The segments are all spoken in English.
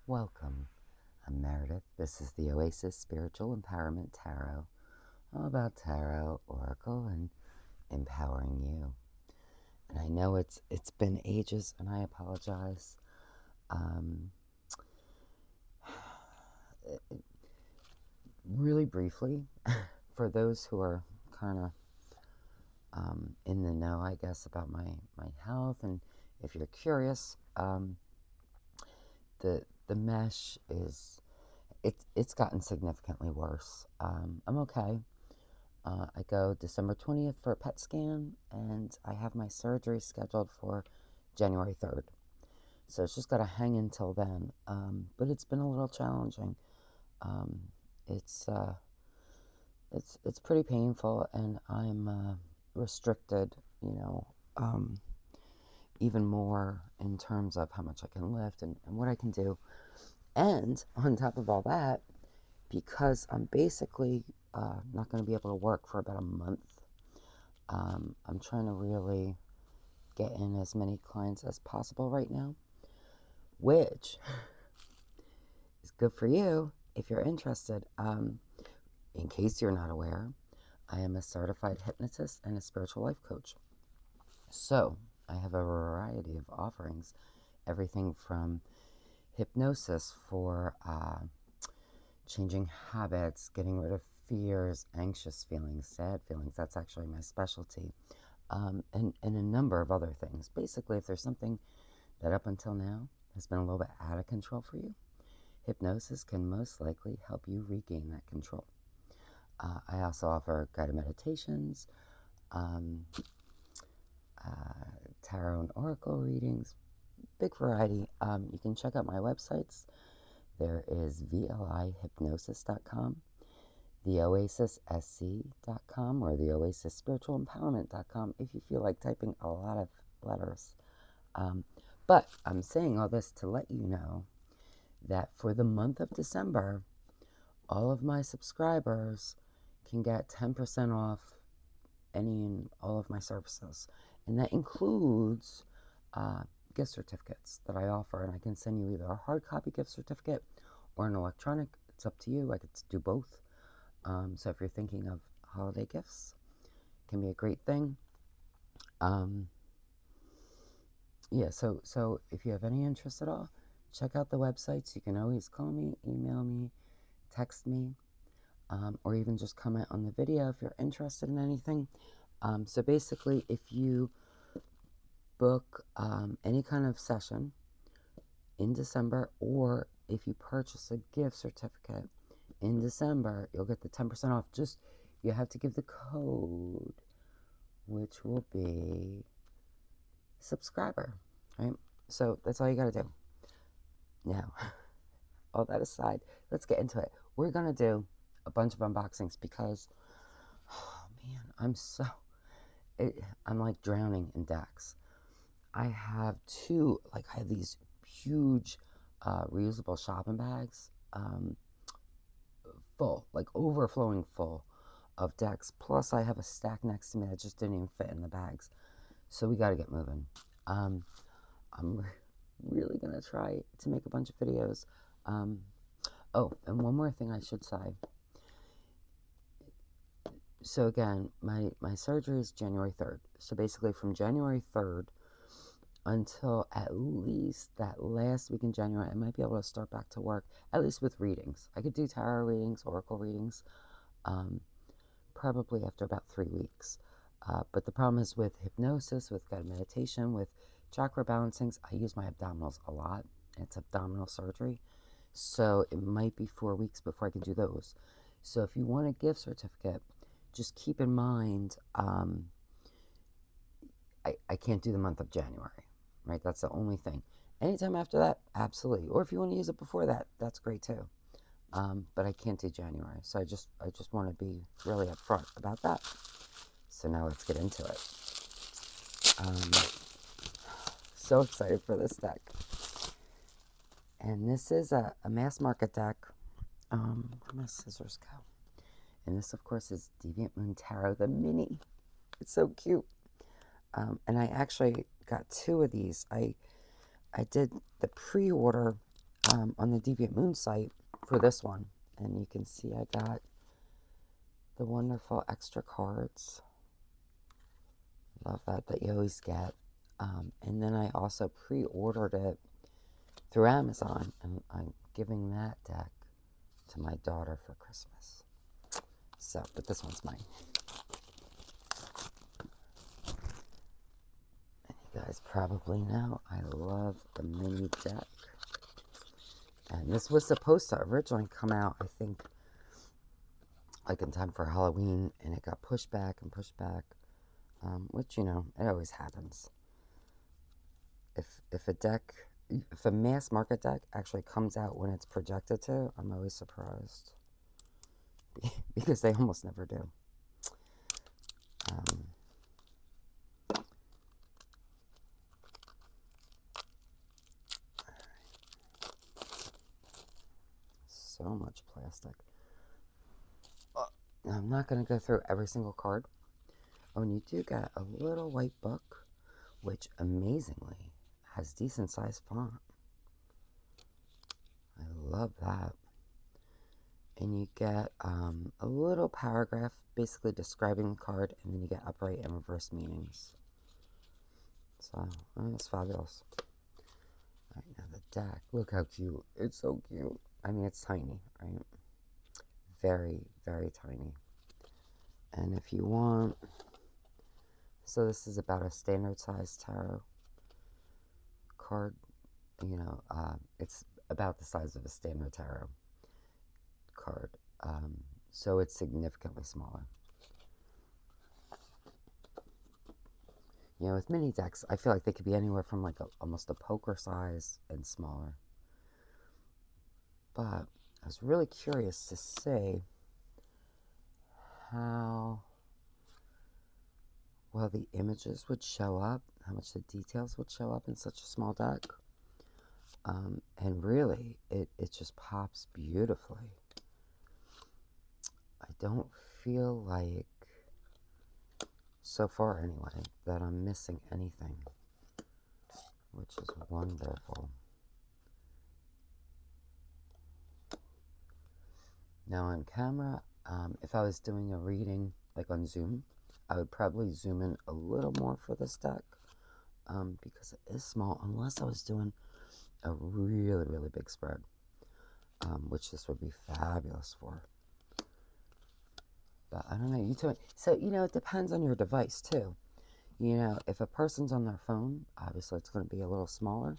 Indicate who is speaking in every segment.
Speaker 1: Welcome. I'm Meredith. This is the Oasis Spiritual Empowerment Tarot, all about tarot, oracle, and empowering you. And I know it's been ages, and I apologize. Um, really briefly, for those who are kind of in the know, I guess, about my health, and if you're curious, the mesh is it's gotten significantly worse. I'm okay. I go December 20th for a PET scan, and I have my surgery scheduled for January 3rd. So it's just got to hang until then. But it's been a little challenging. Um, it's it's pretty painful, and I'm restricted, even more in terms of how much I can lift and what I can do. And on top of all that, because I'm basically not going to be able to work for about a month, I'm trying to really get in as many clients as possible right now, which is good for you if you're interested. In case you're not aware, I am a certified hypnotist and a spiritual life coach. So I have a variety of offerings, everything from hypnosis for changing habits, getting rid of fears, anxious feelings, sad feelings. That's actually my specialty. And a number of other things. Basically, if there's something that up until now has been a little bit out of control for you, hypnosis can most likely help you regain that control. I also offer guided meditations, tarot and oracle readings, big variety. You can check out my websites. There is VLIhypnosis.com, theoasissc.com, or theoasisspiritualempowerment.com if you feel like typing a lot of letters. But I'm saying all this to let you know that for the month of December, all of my subscribers can get 10% off any and all of my services. And that includes gift certificates that I offer. And I can send you either a hard copy gift certificate or an electronic. It's up to you. I could do both. So if you're thinking of holiday gifts, it can be a great thing. Yeah, so if you have any interest at all, check out the websites. You can always call me, email me, text me, or even just comment on the video if you're interested in anything. So basically, if you book any kind of session in December, or if you purchase a gift certificate in December, you'll get the 10% off. Just, you have to give the code, which will be subscriber, right? So that's all you got to do. Now, all that aside, let's get into it. We're going to do a bunch of unboxings because, oh man, I'm like drowning in decks. I have these huge reusable shopping bags, full, like overflowing full of decks. Plus, I have a stack next to me that just didn't even fit in the bags. So we got to get moving. I'm really going to try to make a bunch of videos. Oh, and one more thing I should say. So again, my surgery is January 3rd. So basically from January 3rd until at least that last week in January, I might be able to start back to work, at least with readings. I could do tarot readings, oracle readings, probably after about 3 weeks. But the problem is with hypnosis, with guided meditation, with chakra balancings, I use my abdominals a lot. It's abdominal surgery. So it might be 4 weeks before I can do those. So if you want a gift certificate, just keep in mind, I can't do the month of January, right? That's the only thing. Anytime after that, absolutely. Or if you want to use it before that, that's great too. But I can't do January. So I just want to be really upfront about that. So now let's get into it. So excited for this deck. And this is a mass market deck. Where my scissors go? And this, of course, is Deviant Moon Tarot, the mini. It's so cute. And I actually got 2 of these. I did the pre-order on the Deviant Moon site for this one. And you can see I got the wonderful extra cards. Love that you always get. And then I also pre-ordered it through Amazon, and I'm giving that deck to my daughter for Christmas. So, but this one's mine. And you guys probably know I love the mini deck. And this was supposed to originally come out, I think, like in time for Halloween, and it got pushed back and pushed back, which, you know, it always happens. If a mass market deck actually comes out when it's projected to, I'm always surprised. Because they almost never do. So much plastic. Now, I'm not going to go through every single card. Oh, and you do get a little white book, which amazingly has decent sized font. I love that. And you get a little paragraph basically describing the card, and then you get upright and reverse meanings. So, it's fabulous. Alright, now the deck. Look how cute. It's so cute. I mean, it's tiny, right? Very, very tiny. And if you want... So this is about a standard size tarot card. You know, it's about the size of a standard tarot card. So it's significantly smaller. You know, with mini decks, I feel like they could be anywhere from like almost a poker size and smaller. But I was really curious to see how well the images would show up, how much the details would show up in such a small deck. And really, it just pops beautifully. I don't feel like, so far anyway, that I'm missing anything, which is wonderful. Now on camera, if I was doing a reading like on Zoom, I would probably zoom in a little more for this deck, because it is small, unless I was doing a really, really big spread, which this would be fabulous for. But I don't know, you tell me. So, you know, it depends on your device too. You know, if a person's on their phone, obviously it's going to be a little smaller.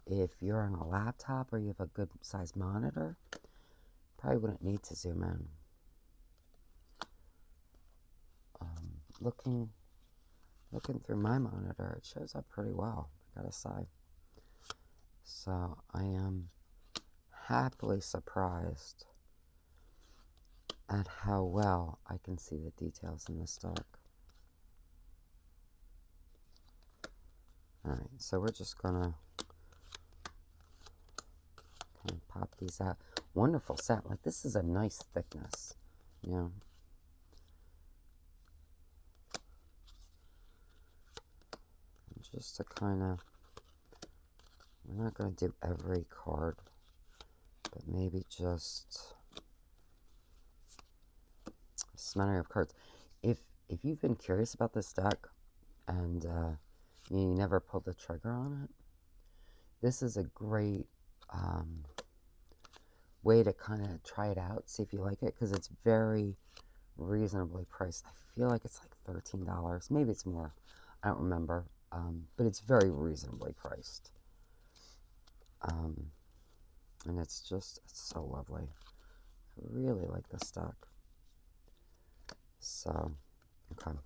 Speaker 1: If you're on a laptop or you have a good sized monitor, probably wouldn't need to zoom in. Looking through my monitor, it shows up pretty well, I gotta say. So I am happily surprised at how well I can see the details in this deck. Alright, so we're just gonna kind of pop these out. Wonderful set. Like, this is a nice thickness, you know. Just to kind of, we're not going to do every card, but maybe just a smattering of cards. If you've been curious about this deck and you never pulled the trigger on it, this is a great way to kind of try it out, see if you like it, because it's very reasonably priced. I feel like it's like $13. Maybe it's more. I don't remember. But it's very reasonably priced. And it's so lovely. I really like this deck. So, okay.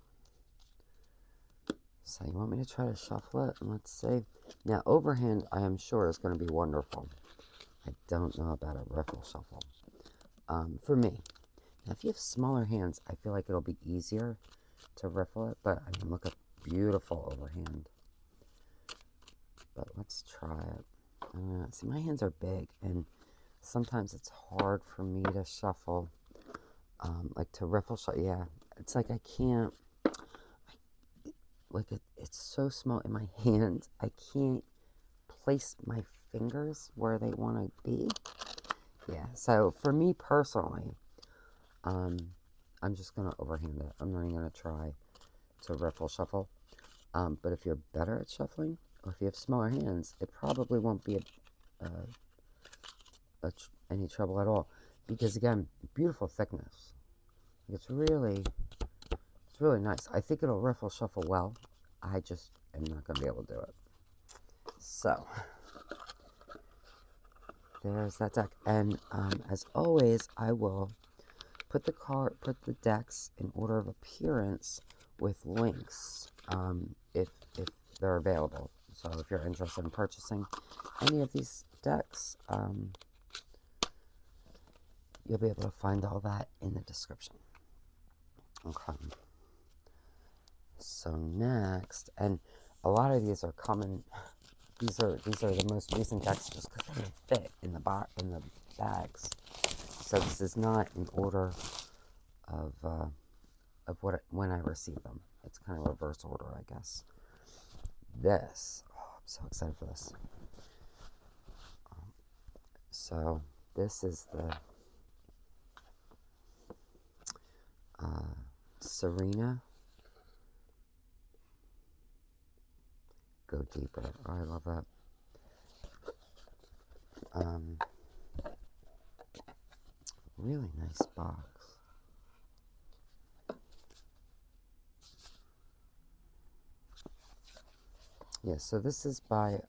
Speaker 1: So you want me to try to shuffle it? And let's see. Now, overhand, I am sure is going to be wonderful. I don't know about a riffle shuffle. For me. Now, if you have smaller hands, I feel like it'll be easier to riffle it. But, I mean, look at beautiful overhand. But let's try it. See, my hands are big, and sometimes it's hard for me to shuffle, like to riffle shuffle. Yeah, it's like I can't, like it's so small in my hand, I can't place my fingers where they want to be. Yeah, so for me personally, I'm just going to overhand it. I'm not even going to try to riffle shuffle. But if you're better at shuffling, or if you have smaller hands, it probably won't be any trouble at all. Because again, beautiful thickness. It's really nice. I think it'll riffle shuffle well. I just am not going to be able to do it. So there's that deck. And as always, I will put the decks in order of appearance with links if they're available. So if you're interested in purchasing any of these decks, you'll be able to find all that in the description. Okay. So next, and a lot of these are common. These are the most recent decks just because they fit in the bags. So this is not in order of when I receive them. It's kind of reverse order, I guess. This, I'm so excited for this. So this is the Sirena. Go deeper. Oh, I love that. Really nice box. Yeah, so this is by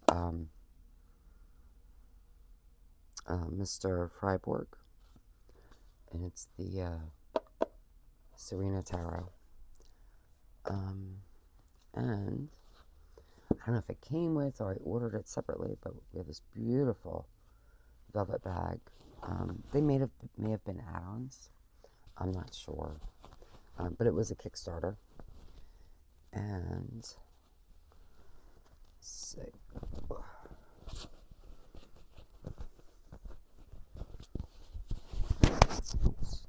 Speaker 1: Mr. Freiburg, and it's the Sirena Tarot. And I don't know if it came with or I ordered it separately, but we have this beautiful velvet bag. They may have been add-ons. I'm not sure, but it was a Kickstarter. And let's see. Oops.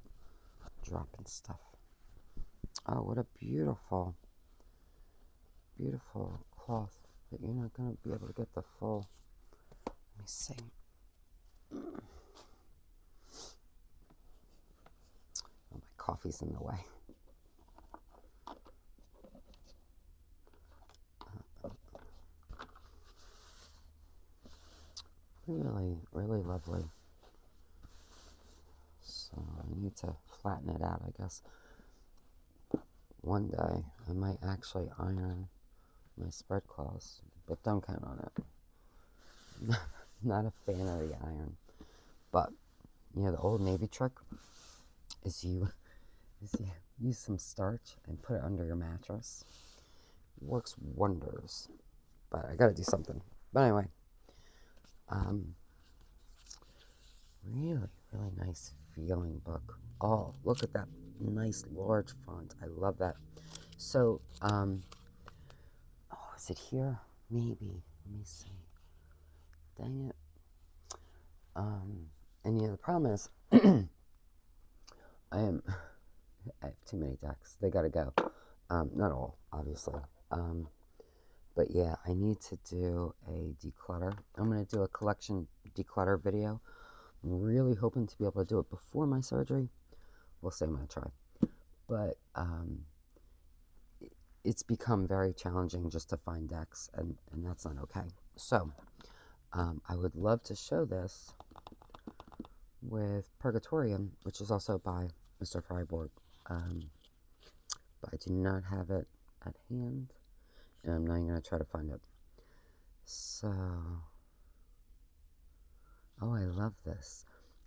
Speaker 1: Dropping stuff. Oh, what a beautiful cloth that you're not going to be able to get the full. Let me see. Oh, my coffee's in the way. Really lovely. So I need to flatten it out, I guess. One day I might actually iron my spread cloths, but don't count on it. Not a fan of the iron. But, the old Navy trick is you use some starch and put it under your mattress. It works wonders. But I gotta do something. But anyway, really nice feeling book. Oh, look at that nice large font. I love that. So, is it here? Maybe. Let me see. Dang it. And the problem is, I have too many decks. They gotta go. Not all, obviously. But yeah, I need to do a declutter. I'm gonna do a collection declutter video. I'm really hoping to be able to do it before my surgery. We'll see, I'm gonna try. But it's become very challenging just to find decks, and that's not okay. So I would love to show this with Purgatorium, which is also by Mr. Freiburg. But I do not have it at hand, and I'm not even going to try to find it. So, oh, I love this.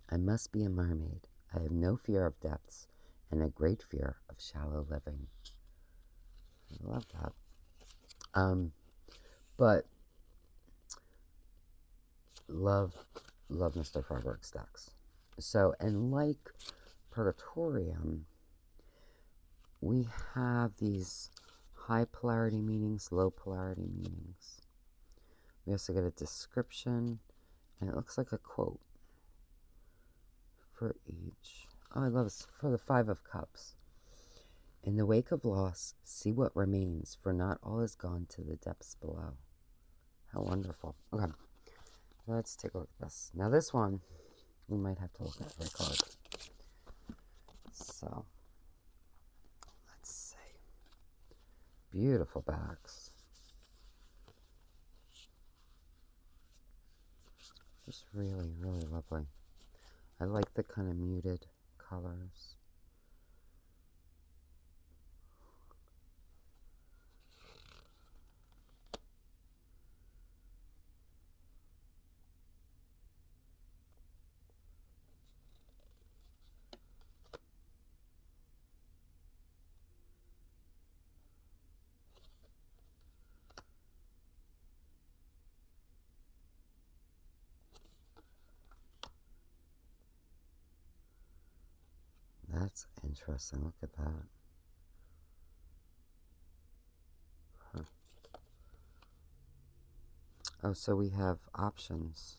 Speaker 1: I must be a mermaid. I have no fear of depths and a great fear of shallow living. I love that. But love Mr. Freiburg's decks. So, and like Purgatorium, we have these high polarity meanings, low polarity meanings. We also get a description, and it looks like a quote for each. Oh, I love this. For the Five of Cups. In the wake of loss, see what remains, for not all is gone to the depths below. How wonderful. Okay. Let's take a look at this. Now this one, we might have to look at every card. So, let's see. Beautiful backs. Just really, really lovely. I like the kind of muted colors. That's interesting. Look at that. Huh. Oh, so we have options.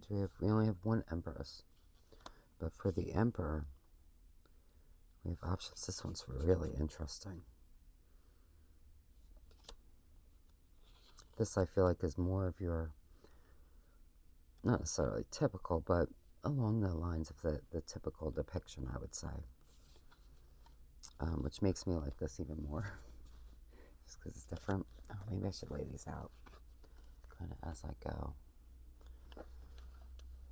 Speaker 1: We only have one Empress. But for the Emperor, we have options. This one's really interesting. This, I feel like, is more of your, not necessarily typical, but along the lines of the typical depiction, I would say. Which makes me like this even more. Just because it's different. Oh, maybe I should lay these out kind of as I go,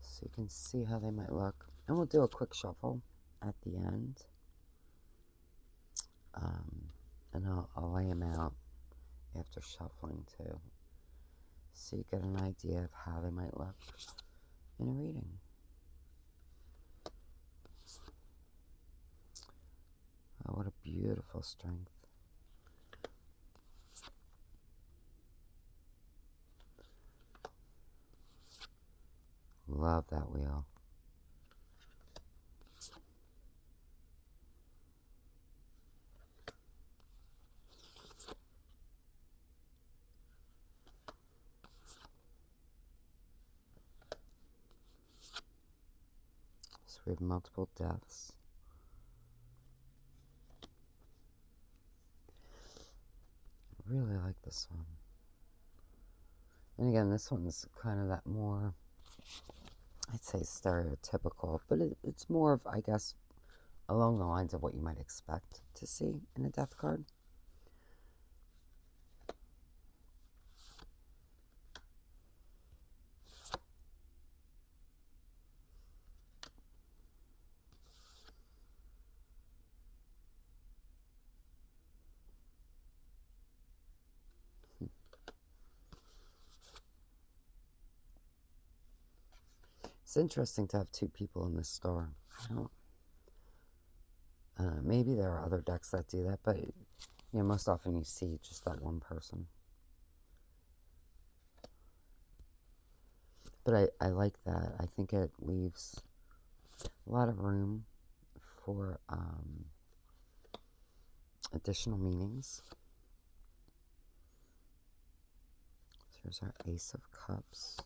Speaker 1: so you can see how they might look. And we'll do a quick shuffle at the end. And I'll lay them out after shuffling too, so you get an idea of how they might look in a reading. Oh, what a beautiful strength. Love that wheel. So we have multiple deaths. I really like this one. And again, this one's kind of that more, I'd say, stereotypical, but it's more of, I guess, along the lines of what you might expect to see in a death card. It's interesting to have two people in this store. I don't maybe there are other decks that do that, but most often you see just that one person. But I like that. I think it leaves a lot of room for additional meanings. So here's our Ace of Cups.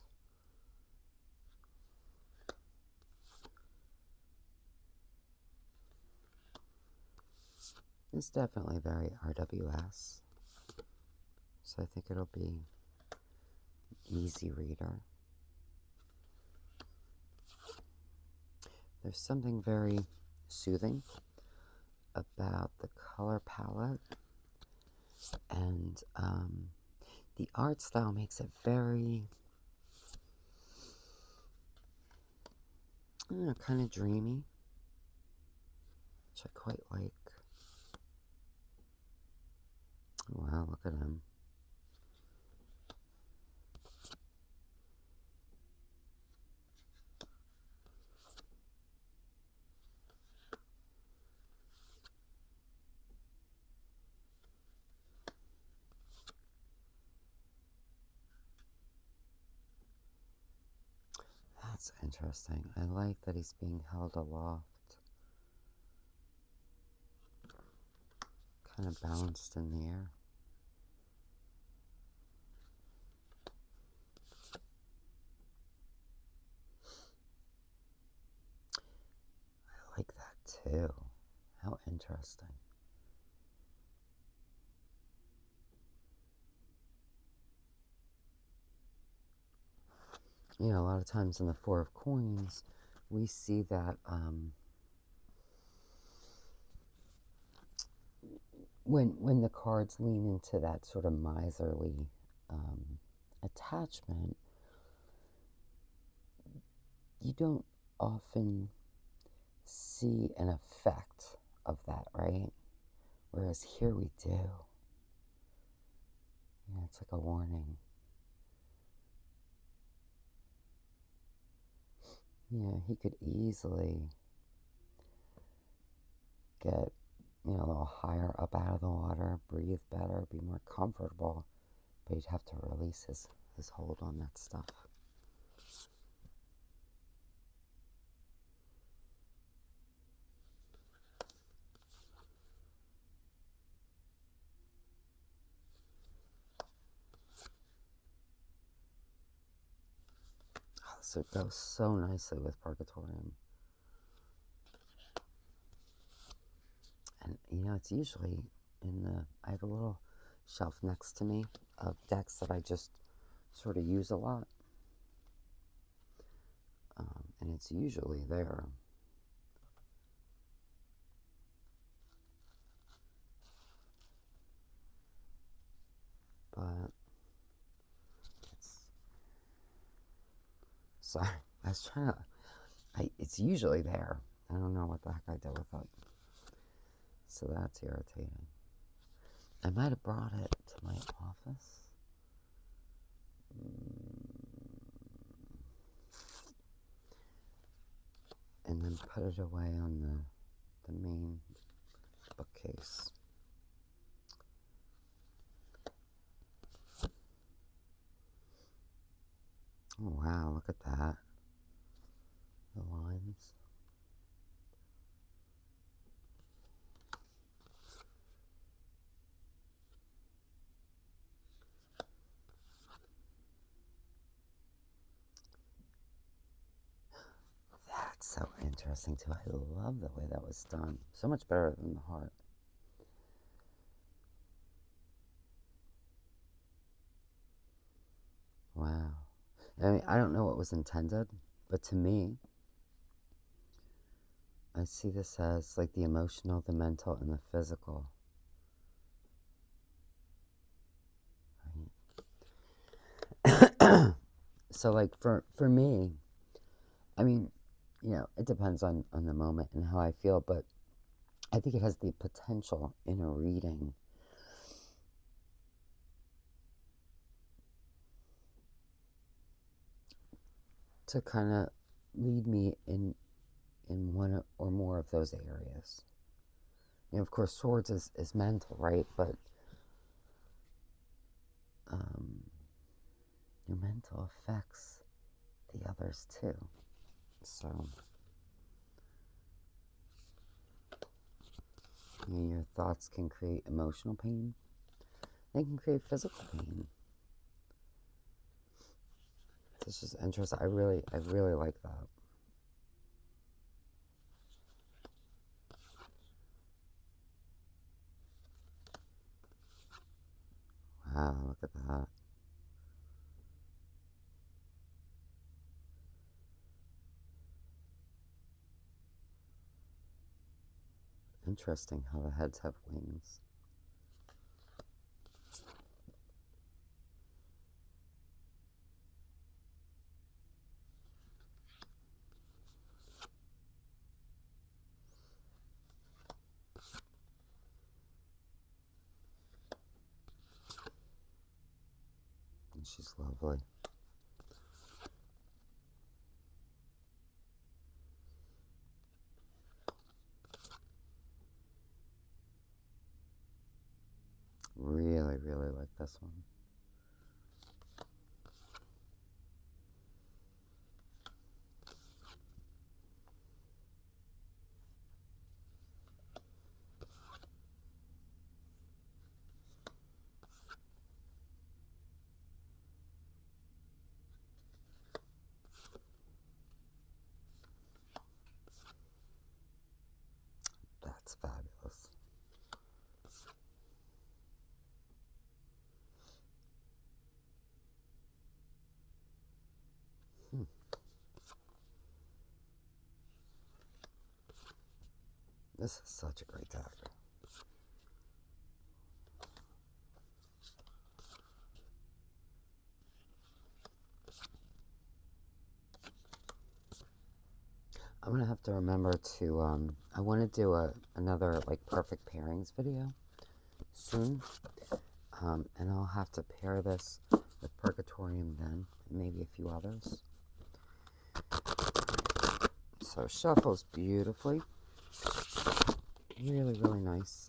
Speaker 1: It's definitely very RWS. So I think it'll be an easy reader. There's something very soothing about the color palette, and the art style makes it very, I don't know, kind of dreamy, which I quite like. Wow, look at him. That's interesting. I like that he's being held aloft. Kind of balanced in the air. I like that too. How interesting. you know, a lot of times in the Four of Coins, we see that when the cards lean into that sort of miserly attachment, you don't often see an effect of that, right? Whereas here we do. Yeah, it's like a warning. Yeah, he could easily get, you know, a little higher up out of the water, breathe better, be more comfortable, but he'd have to release his hold on that stuff. Oh, so it goes so nicely with Purgatorium. And, you know, it's usually in the, I have a little shelf next to me of decks that I just sort of use a lot. And it's usually there. But sorry, I was trying to, it's usually there. I don't know what the heck I did with it. So that's irritating. I might have brought it to my office. And then put it away on the main bookcase. Oh wow, look at that. The lines. That's so interesting too. I love the way that was done. So much better than the heart. Wow. I mean, I don't know what was intended, but to me, I see this as like the emotional, the mental, and the physical. Right? So like for me, I mean, you know, it depends on the moment and how I feel, but I think it has the potential in a reading to kind of lead me in one or more of those areas. You know, of course, swords is mental, right? But your mental affects the others too. So, you know, your thoughts can create emotional pain. They can create physical pain. It's just interesting. I really like that. Wow, look at that. Interesting how the heads have wings. And she's lovely. Really like this one. That's fabulous. This is such a great deck. I'm gonna have to remember to, I want to do another, like, perfect pairings video soon. And I'll have to pair this with Purgatorium then, and maybe a few others. So shuffles beautifully. Really, really nice.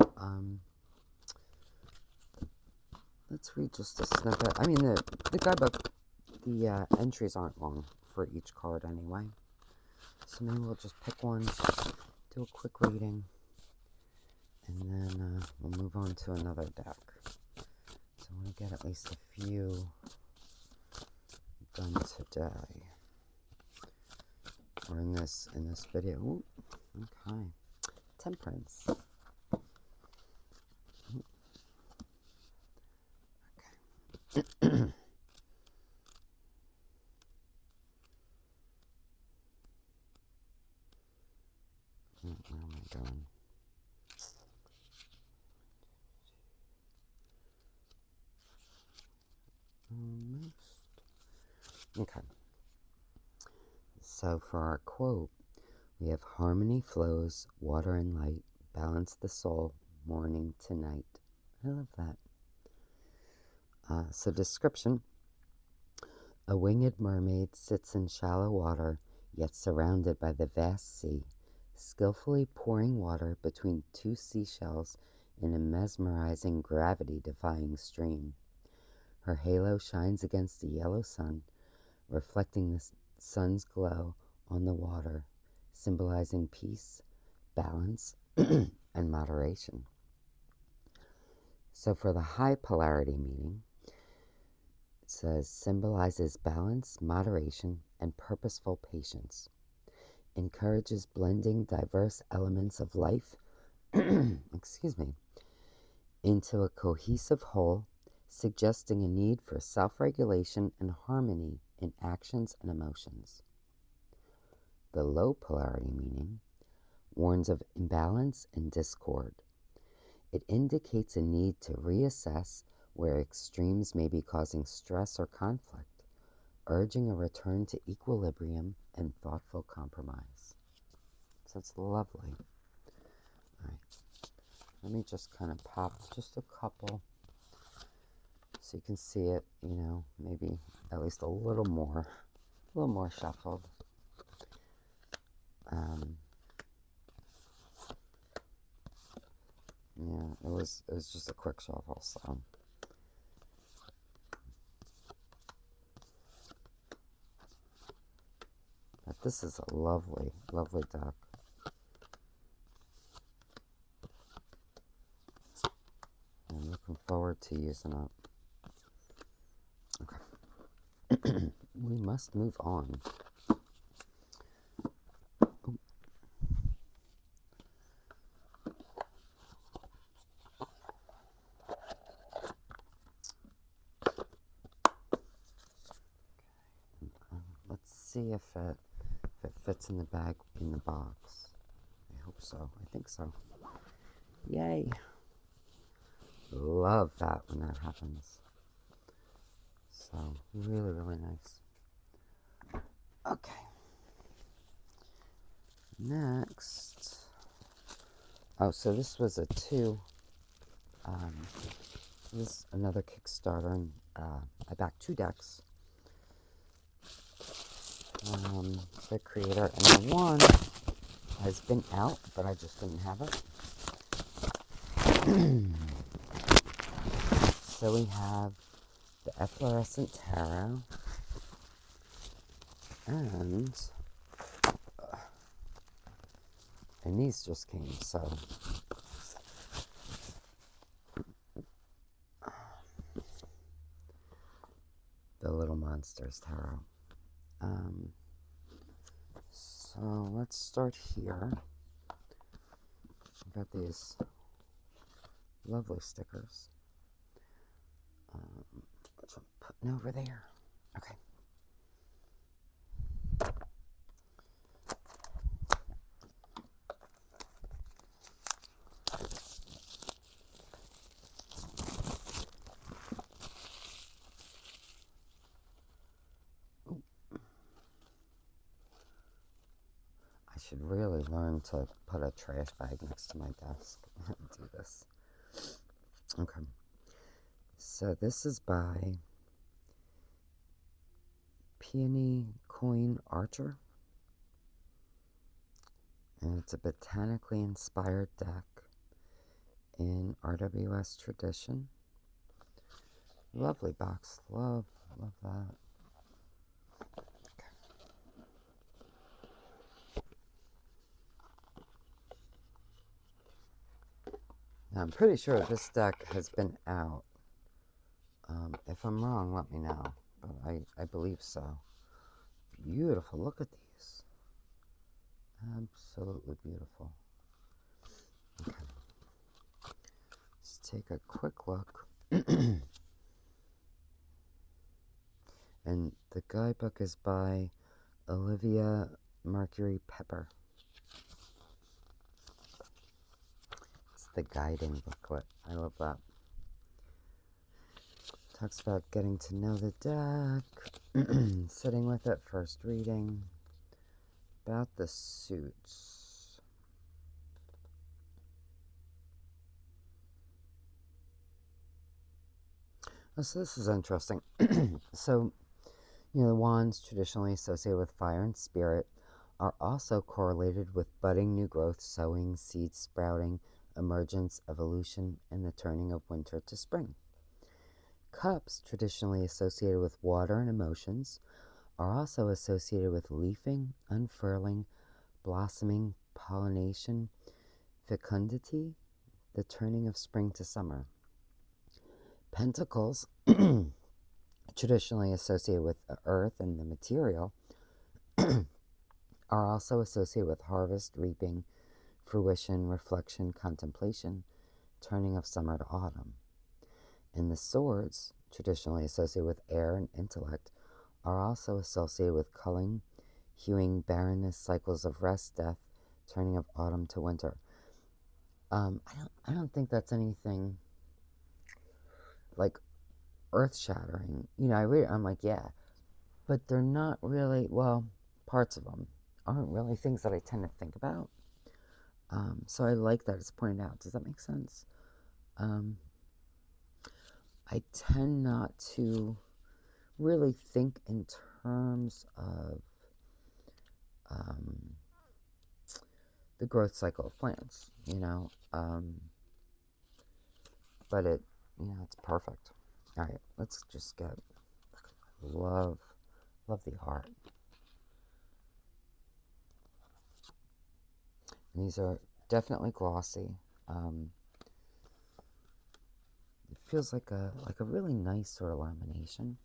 Speaker 1: Let's read just a snippet. I mean, the guidebook, the entries aren't long for each card anyway. So maybe we'll just pick one, do a quick reading, and then we'll move on to another deck. So I want to get at least a few done today, or in this video. Ooh, okay, Temperance. Okay. Where am I going? Almost. Okay. So for our quote, we have harmony flows, water and light, balance the soul, morning to night. I love that. So description, a winged mermaid sits in shallow water, yet surrounded by the vast sea, skillfully pouring water between two seashells in a mesmerizing, gravity-defying stream. Her halo shines against the yellow sun, reflecting the sun's glow on the water, symbolizing peace, balance, and moderation. So for the high polarity meaning, it says symbolizes balance, moderation, and purposeful patience. Encourages blending diverse elements of life excuse me, into a cohesive whole, suggesting a need for self-regulation and harmony in actions and emotions. The low polarity meaning warns of imbalance and discord. It indicates a need to reassess where extremes may be causing stress or conflict, urging a return to equilibrium and thoughtful compromise. So it's lovely. All right. Let me just kind of pop just a couple so you can see it, you know, maybe at least a little more shuffled. Yeah, it was just a quick shuffle, so. But this is a lovely, lovely deck. I'm looking forward to using it. Okay. We must move on. Let's see if it fits in the bag in the box. I hope so. I think so. Yay! Love that when that happens. So really, really nice. Okay. Next. Oh, so this was a 2. This is another Kickstarter, and I backed 2 decks. The creator, and the one has been out, but I just didn't have it. So we have the Efflorescent Tarot, and these just came, so the Little Monsters Tarot. So let's start here. I've got these lovely stickers. Which I'm putting over there. Okay. should really learn to put a trash bag next to my desk and do this. Okay. So this is by Peony Coin Archer. And it's a botanically inspired deck in RWS tradition. Lovely box. Love that. Now, I'm pretty sure this deck has been out. If I'm wrong, let me know. But I believe so. Beautiful. Look at these. Absolutely beautiful. Okay. Let's take a quick look. And the guidebook is by Olivia Mercury Pepper. It's the guiding booklet. I love that. Talks about getting to know the deck, sitting with it, first reading, about the suits. Oh, so this is interesting. So, the wands traditionally associated with fire and spirit are also correlated with budding, new growth, sowing, seed sprouting, emergence, evolution, and the turning of winter to spring. Cups, traditionally associated with water and emotions, are also associated with leafing, unfurling, blossoming, pollination, fecundity, the turning of spring to summer. Pentacles, traditionally associated with the earth and the material, are also associated with harvest, reaping, fruition, reflection, contemplation, turning of summer to autumn. And the swords, traditionally associated with air and intellect, are also associated with culling, hewing, barrenness, cycles of rest, death, turning of autumn to winter. I don't think that's anything like earth-shattering. I read it, I'm like, yeah, but they're not really, well, parts of them aren't really things that I tend to think about. So I like that it's pointed out. Does that make sense? I tend not to really think in terms of the growth cycle of plants, but it's perfect. All right, let's just get, love the art. And these are definitely glossy. It feels like a really nice sort of lamination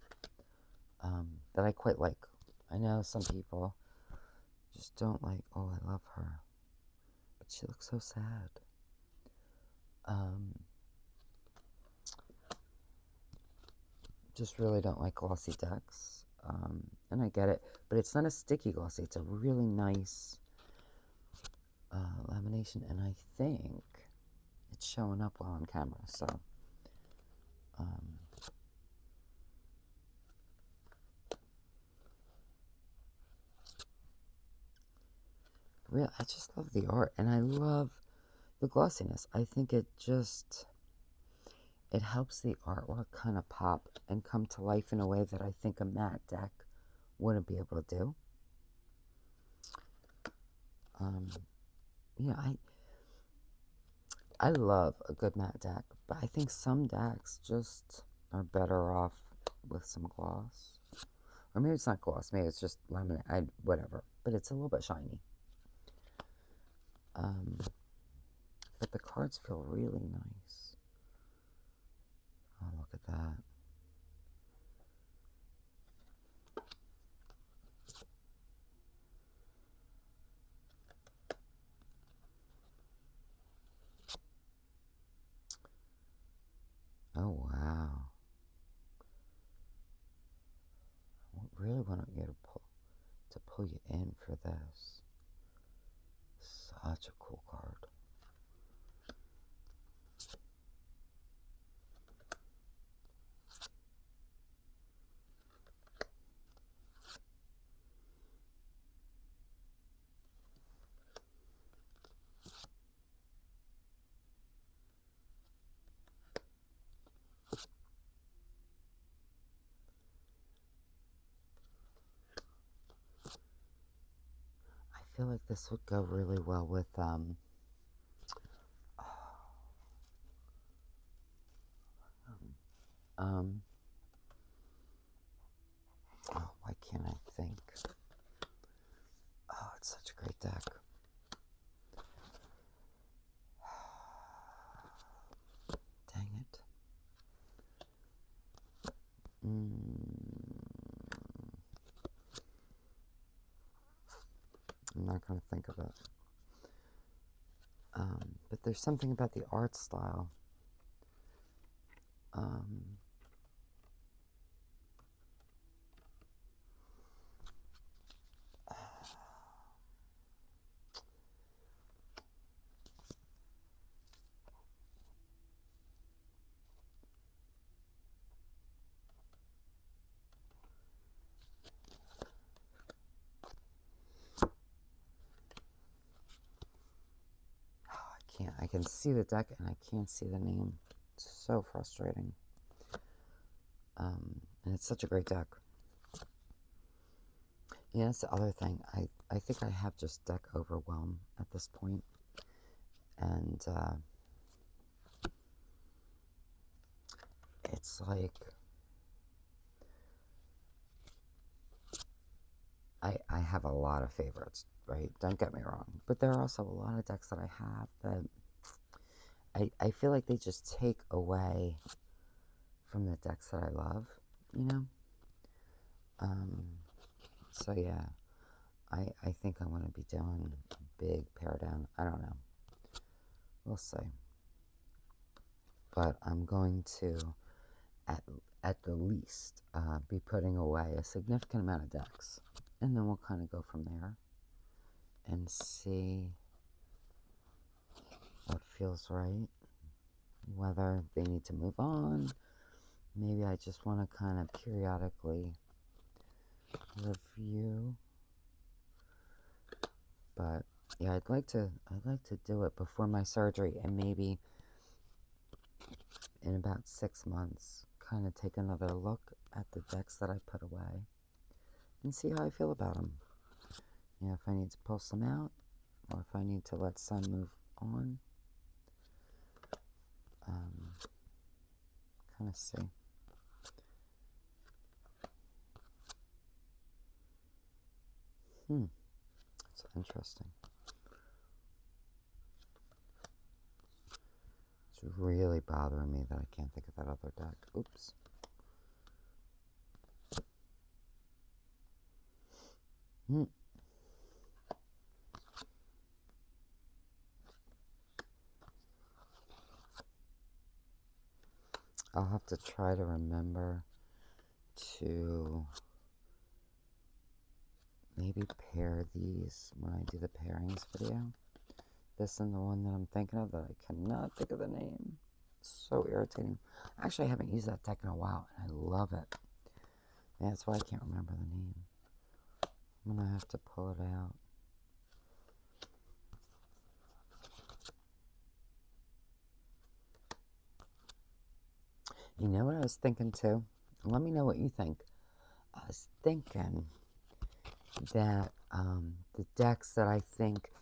Speaker 1: that I quite like. I know some people just don't like, oh, I love her, but she looks so sad. Just really don't like glossy decks, and I get it, but it's not a sticky glossy. It's a really nice lamination, and I think it's showing up well on camera. So, really, I just love the art, and I love the glossiness. I think it helps the artwork kind of pop and come to life in a way that I think a matte deck wouldn't be able to do. I love a good matte deck, but I think some decks just are better off with some gloss. Or maybe it's not gloss, maybe it's just laminate, whatever. But it's a little bit shiny. But the cards feel really nice. Oh, look at that. Oh, wow. I really want you to pull you in for this. Such a cool card. feel like this would go really well with, oh, why can't I think? Oh, it's such a great deck. Dang it. I'm not going to think of it. But there's something about the art style. I can see the deck and I can't see the name. It's so frustrating. And it's such a great deck. Yeah, that's the other thing. I think I have just deck overwhelm at this point. And it's like I have a lot of favorites, right? Don't get me wrong. But there are also a lot of decks that I have that I feel like they just take away from the decks that I love, you know? So yeah, I think I'm going to be doing a big pare down. I don't know. We'll see. But I'm going to, at the least, be putting away a significant amount of decks. And then we'll kind of go from there and see what feels right. Whether they need to move on. Maybe I just want to kind of periodically review. But yeah, I'd like to do it before my surgery, and maybe in about 6 months kind of take another look at the decks that I put away and see how I feel about them. You know, if I need to pull some out or if I need to let some move on. Kind of see. It's interesting. It's really bothering me that I can't think of that other deck. Oops. I'll have to try to remember to maybe pair these when I do the pairings video. This and the one that I'm thinking of that I cannot think of the name. It's so irritating. Actually, I haven't used that deck in a while, and I love it. Yeah, that's why I can't remember the name. I'm going to have to pull it out. You know what I was thinking too? Let me know what you think. I was thinking that the decks that I think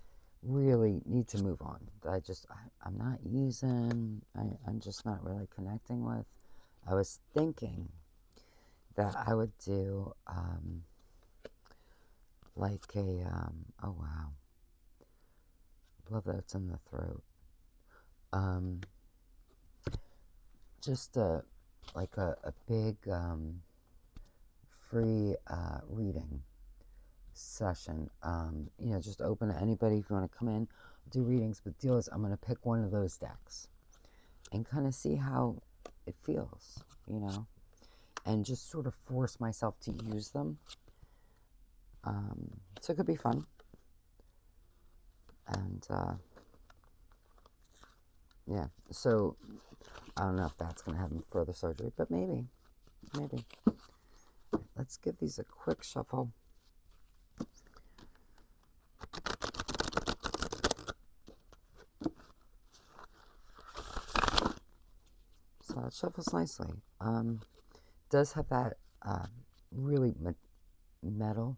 Speaker 1: really need to move on, that I'm not using, I'm just not really connecting with. I was thinking that I would do like a, oh wow, love that it's in the throat. Just like a big free reading session. You know, just open to anybody if you want to come in, do readings. But the deal is, I'm going to pick one of those decks and kind of see how it feels, you know, and just sort of force myself to use them. So it could be fun. And yeah, so I don't know if that's going to have further surgery, but maybe. Let's give these a quick shuffle. So it shuffles nicely. Does have that really metal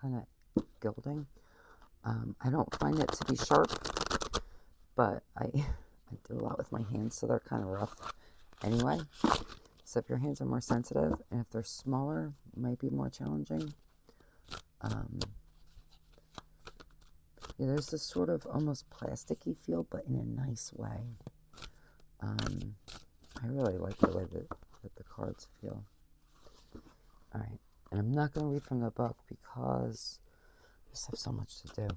Speaker 1: kind of gilding. I don't find it to be sharp, but I do a lot with my hands, so they're kind of rough anyway. So if your hands are more sensitive, and if they're smaller, it might be more challenging. Yeah, there's this sort of almost plasticky feel, but in a nice way. I really like the way that the cards feel. All right, and I'm not going to read from the book because I just have so much to do.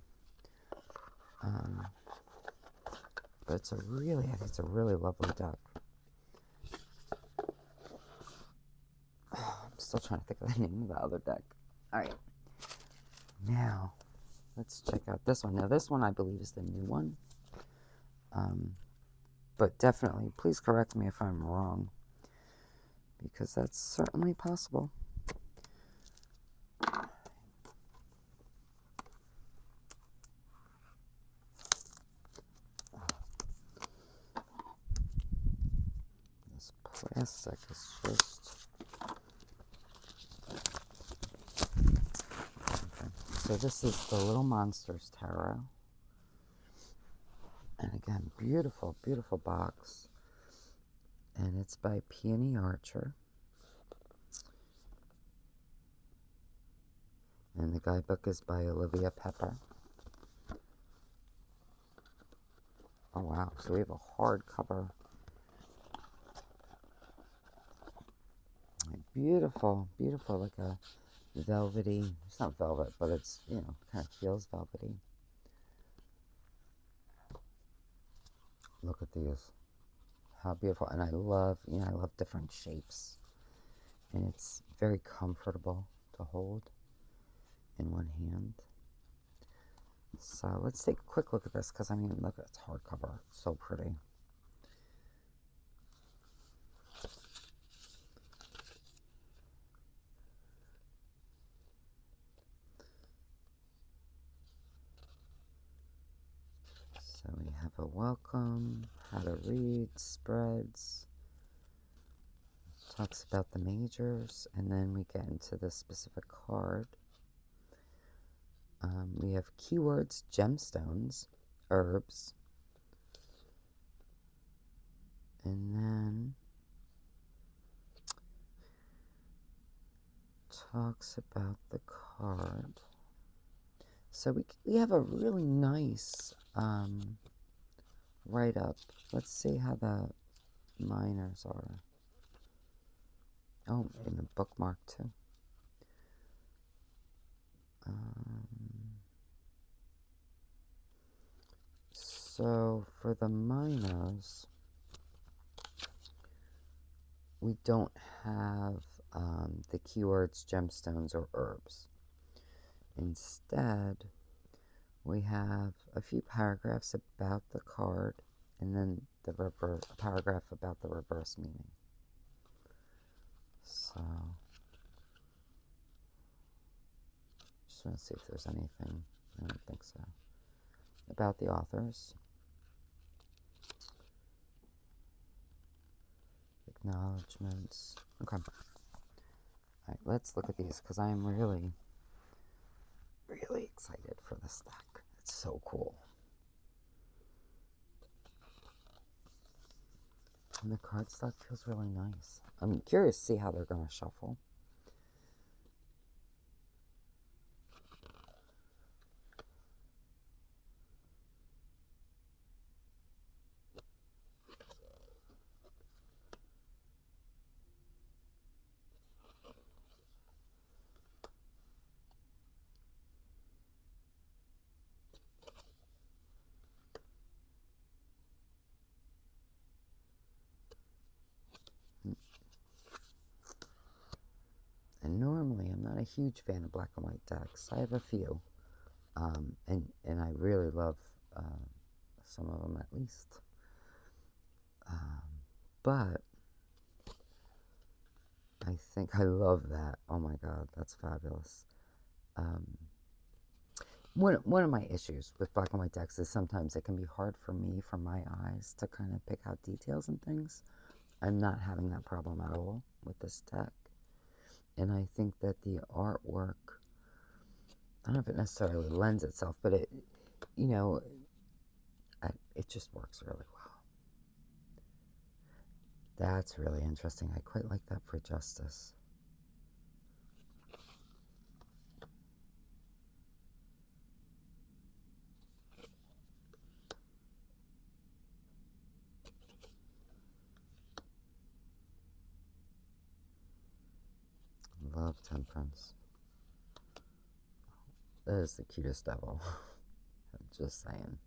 Speaker 1: But I think it's a really lovely deck. I'm still trying to think of the name of the other deck. All right, now let's check out this one. Now this one I believe is the new one. But definitely, please correct me if I'm wrong, because that's certainly possible. This plastic is just... Okay, so this is the Little Monsters Tarot. And again, beautiful, beautiful box. And it's by Peony Archer. And the guidebook is by Olivia Pepper. Oh wow, so we have a hardcover. Beautiful, beautiful, like a velvety, it's not velvet, but it's, you know, kind of feels velvety. Look at these. How beautiful. And I love, you know, I love different shapes. And it's very comfortable to hold in one hand. So let's take a quick look at this, because I mean, look, it's hardcover. It's so pretty. So we have a welcome, how to read, spreads, talks about the majors, and then we get into the specific card. We have keywords, gemstones, herbs, and then talks about the card. So we have a really nice write-up. Let's see how the minors are. Oh, and a bookmark too. So for the minors, we don't have the keywords gemstones or herbs. Instead, we have a few paragraphs about the card, and then the paragraph about the reverse meaning. So, just want to see if there's anything. I don't think so. About the authors. Acknowledgements. Okay. Alright, let's look at these, because I am really, really excited for this deck. It's so cool. And the card stock feels really nice. I'm curious to see how they're going to shuffle. And normally, I'm not a huge fan of black and white decks. I have a few. And I really love some of them, at least. But I think I love that. Oh my god, that's fabulous. One of my issues with black and white decks is sometimes it can be hard for me, for my eyes, to kind of pick out details and things. I'm not having that problem at all with this deck. And I think that the artwork I don't know if it necessarily lends itself, but it, you know, it just works really well. That's really interesting. I quite like that for justice. Love temperance. That is the cutest devil. I'm just saying.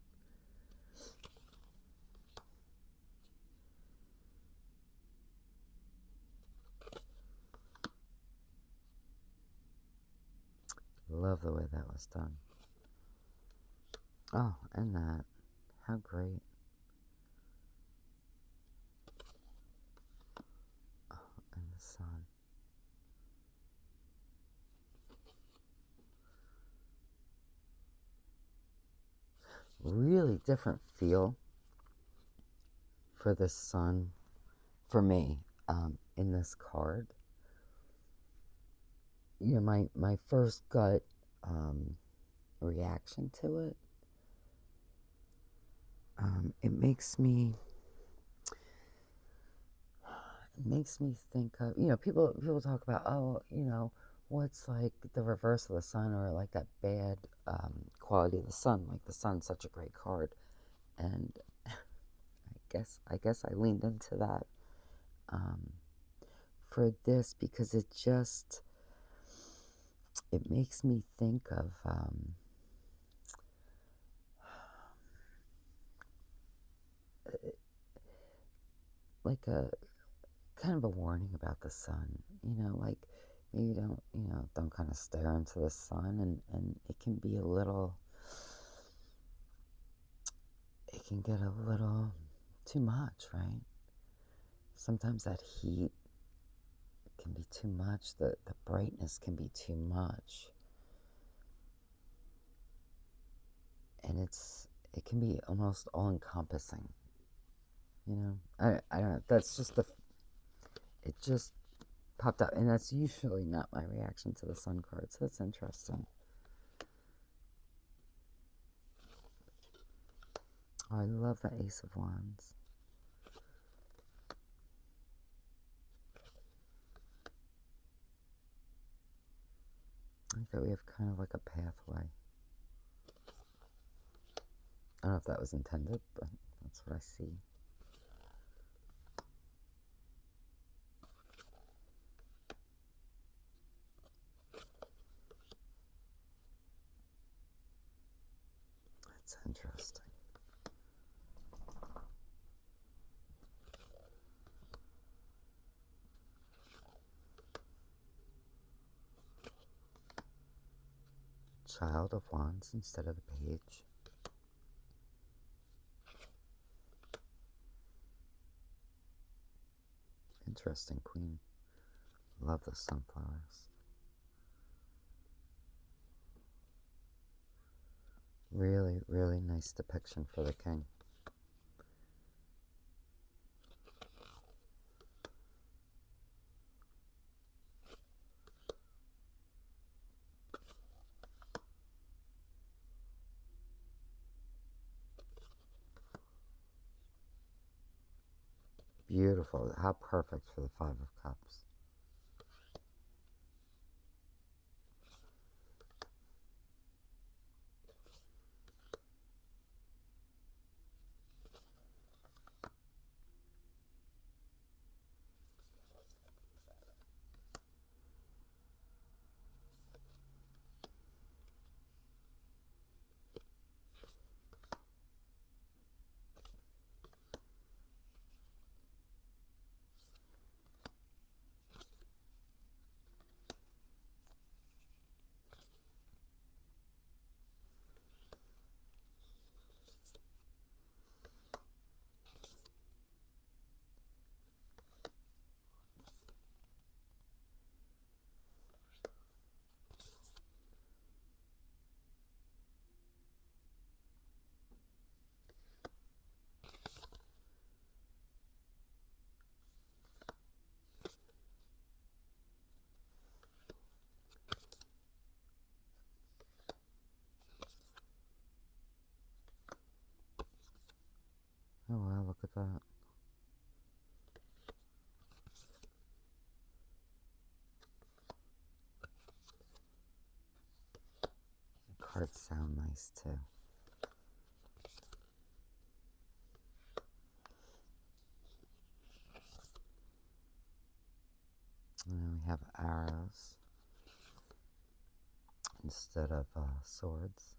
Speaker 1: Love the way that was done. Oh, and that. How great. Oh, and the sun. Really different feel for the sun for me in this card. You know, my first gut reaction to it, it makes me think of, you know, people talk about, oh, you know, what's like the reverse of the sun, or like that bad quality of the sun, like the sun's such a great card. And I guess I leaned into that for this, because it makes me think of like a kind of a warning about the sun, you know, like maybe don't kind of stare into the sun, and it can be it can get a little too much, right? Sometimes that heat can be too much, the brightness can be too much, and it can be almost all-encompassing, you know? I don't know, that's just it just popped up, and that's usually not my reaction to the sun card, so that's interesting. Oh, I love the Ace of Wands. I think that we have kind of like a pathway. I don't know if that was intended, but that's what I see. That's interesting. Child of Wands instead of the Page. Interesting, Queen. Love the sunflowers. Really, really nice depiction for the King. Beautiful. How perfect for the Five of Cups. that. The cards sound nice too. And then we have arrows instead of swords.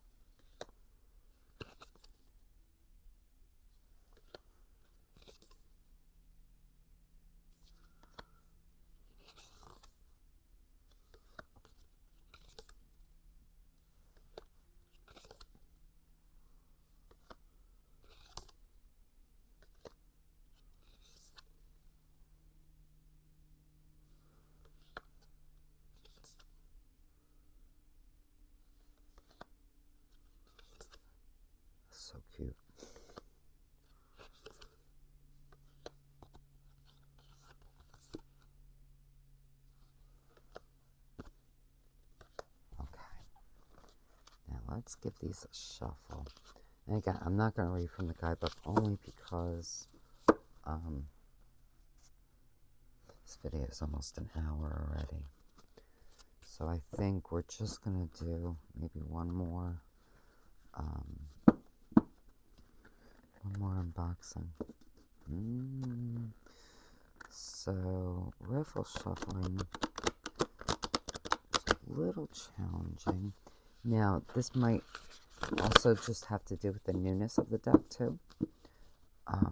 Speaker 1: So cute. Okay. Now let's give these a shuffle. And again, I'm not going to read from the guidebook only because this video is almost an hour already. So I think we're just going to do maybe one more unboxing. So riffle shuffling is a little challenging. Now this might also just have to do with the newness of the deck too. I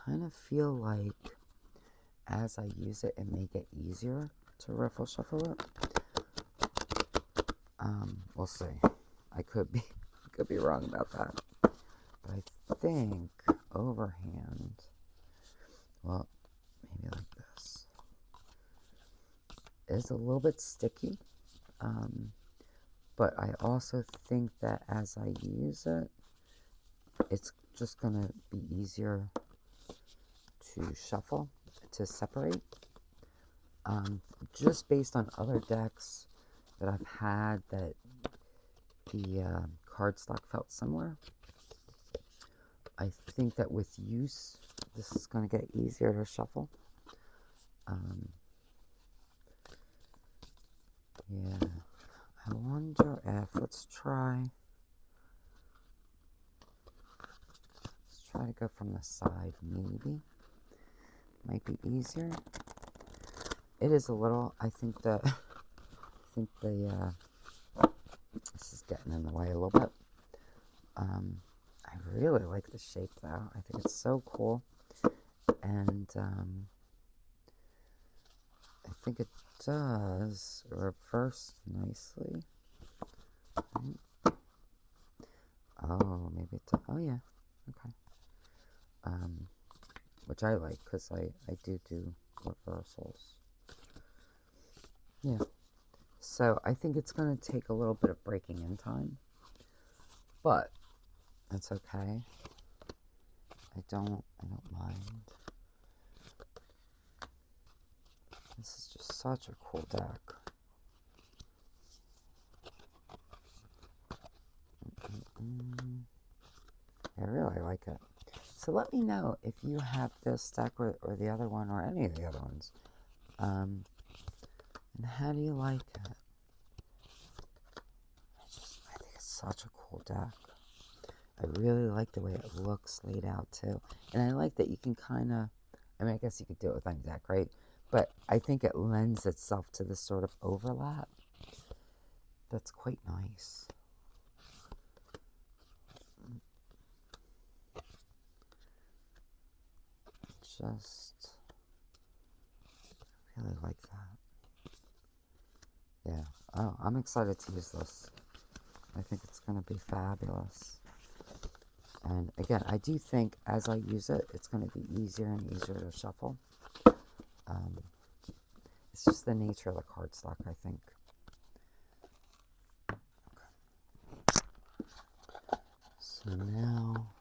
Speaker 1: kind of feel like as I use it, it may get easier to riffle shuffle it. We'll see. I could be wrong about that. But I think overhand, well, maybe like this, is a little bit sticky. But I also think that as I use it, it's just going to be easier to shuffle, to separate. Just based on other decks that I've had that the cardstock felt similar, I think that with use, this is going to get easier to shuffle. Yeah, I wonder if, let's try to go from the side, maybe. Might be easier. It is a little, I think the this is getting in the way a little bit. I really like the shape though. I think it's so cool. And I think it does reverse nicely. Right. Oh, maybe it does. Oh yeah, okay. Which I like because I do reversals. Yeah. So I think it's going to take a little bit of breaking in time, but that's okay. I don't mind. This is just such a cool deck. I really like it. So let me know if you have this deck or the other one or any of the other ones. And how do you like it? I think it's such a cool deck. I really like the way it looks laid out too. And I like that you can kind of, I mean, I guess you could do it with any deck, right? But I think it lends itself to this sort of overlap. That's quite nice. Just really like that. Yeah. Oh, I'm excited to use this. I think it's going to be fabulous. And again, I do think as I use it, it's going to be easier and easier to shuffle. It's just the nature of the cardstock, I think. Okay. So now,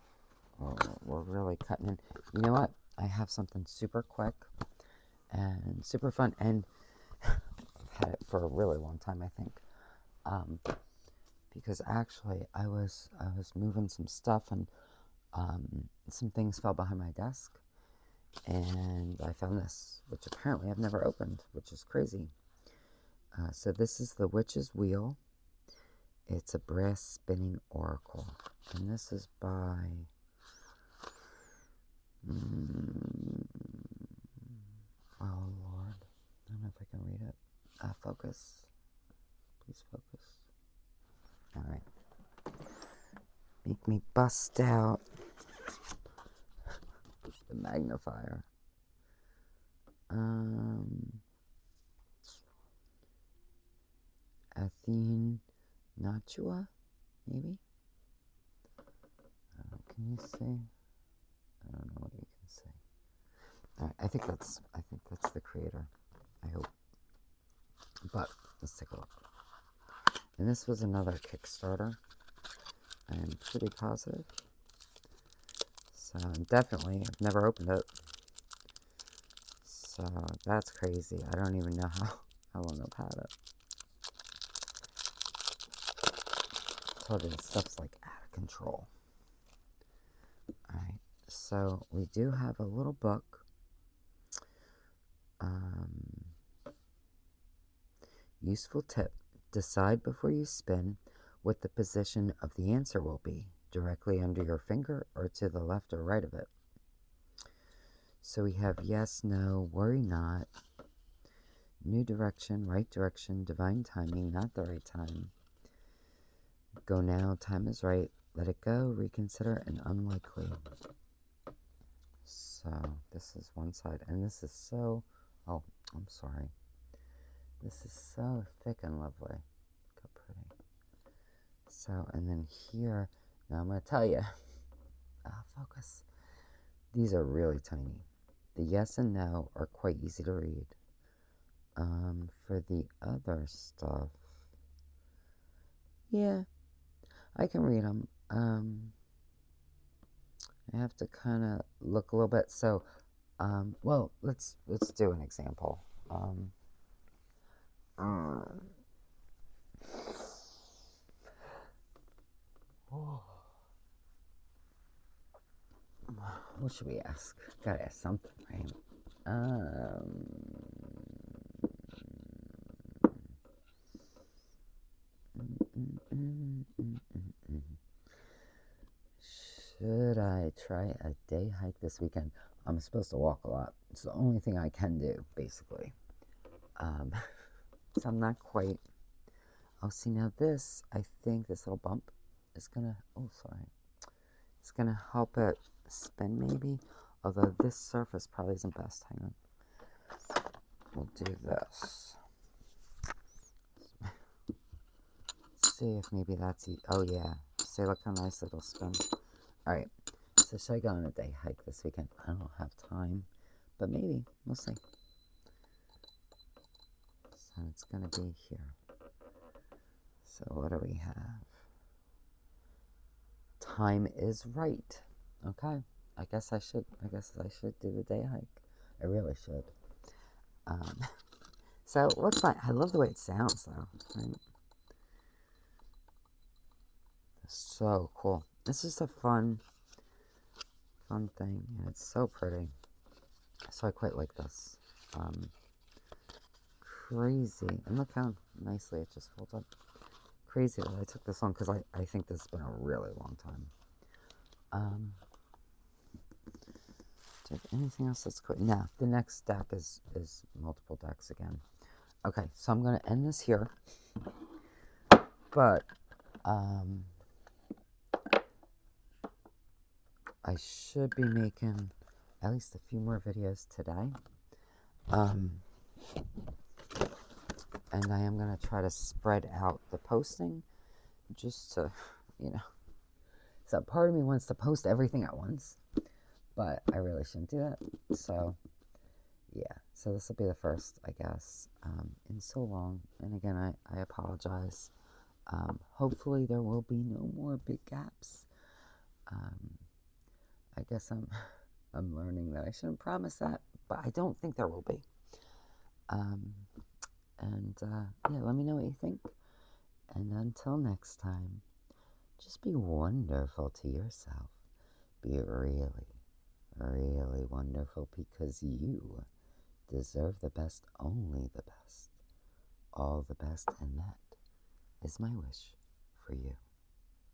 Speaker 1: we're really cutting in. You know what? I have something super quick and super fun, and I've had it for a really long time, I think. Because actually, I was moving some stuff, and Some things fell behind my desk, and I found this, which apparently I've never opened, which is crazy. So this is the Witch's Wheel. It's a brass spinning oracle, and this is by oh Lord, I don't know if I can read it. Focus, please focus. All right, make me bust out the magnifier. Athene Nachua, maybe? Can you see? I don't know what you can see. All right, I think that's the creator. I hope. But let's take a look. And this was another Kickstarter. I am pretty positive. So definitely, I've never opened it. So that's crazy. I don't even know how long I've had it. I told you this stuff's like out of control. Alright, so we do have a little book. Useful tip. Decide before you spin what the position of the answer will be, directly under your finger or to the left or right of it. So we have yes, no, worry not, new direction, right direction, divine timing, not the right time, go now, time is right, let it go, reconsider, and unlikely. So this is one side, and this is so, oh, I'm sorry. This is so thick and lovely. Look how pretty. So, and then here, now I'm going to tell you, focus. These are really tiny. The yes and no are quite easy to read. For the other stuff, yeah, I can read them. I have to kind of look a little bit. So, well, let's do an example. What should we ask? Gotta ask something, right? Should I try a day hike this weekend? I'm supposed to walk a lot. It's the only thing I can do, basically. So I'm not quite. Oh, see, now this, I think this little bump is gonna, oh, sorry. It's gonna help it spin, maybe. Although this surface probably isn't best. Hang on. We'll do this. See if maybe that's, oh yeah. See, look how nice it'll spin. Alright, so should I go on a day hike this weekend? I don't have time, but maybe. We'll see. So it's going to be here. So what do we have? Time is right. Okay, I guess I should do the day hike. I really should. So it looks like, I love the way it sounds though. Right? So cool. This is a fun thing, and it's so pretty. So I quite like this. Crazy, and look how nicely it just folds up. Crazy that I took this on, because I think this has been a really long time. Do you have anything else that's quick? No, the next deck is multiple decks again. Okay, so I'm going to end this here. But, I should be making at least a few more videos today. And I am going to try to spread out the posting just to, so part of me wants to post everything at once, but I really shouldn't do that. So, yeah, so this will be the first, I guess, in so long. And again, I apologize. Hopefully there will be no more big gaps. I guess I'm learning that I shouldn't promise that, but I don't think there will be. Yeah, let me know what you think. And until next time, just be wonderful to yourself. be really, really wonderful, because you deserve the best, only the best, all the best, and that is my wish for you.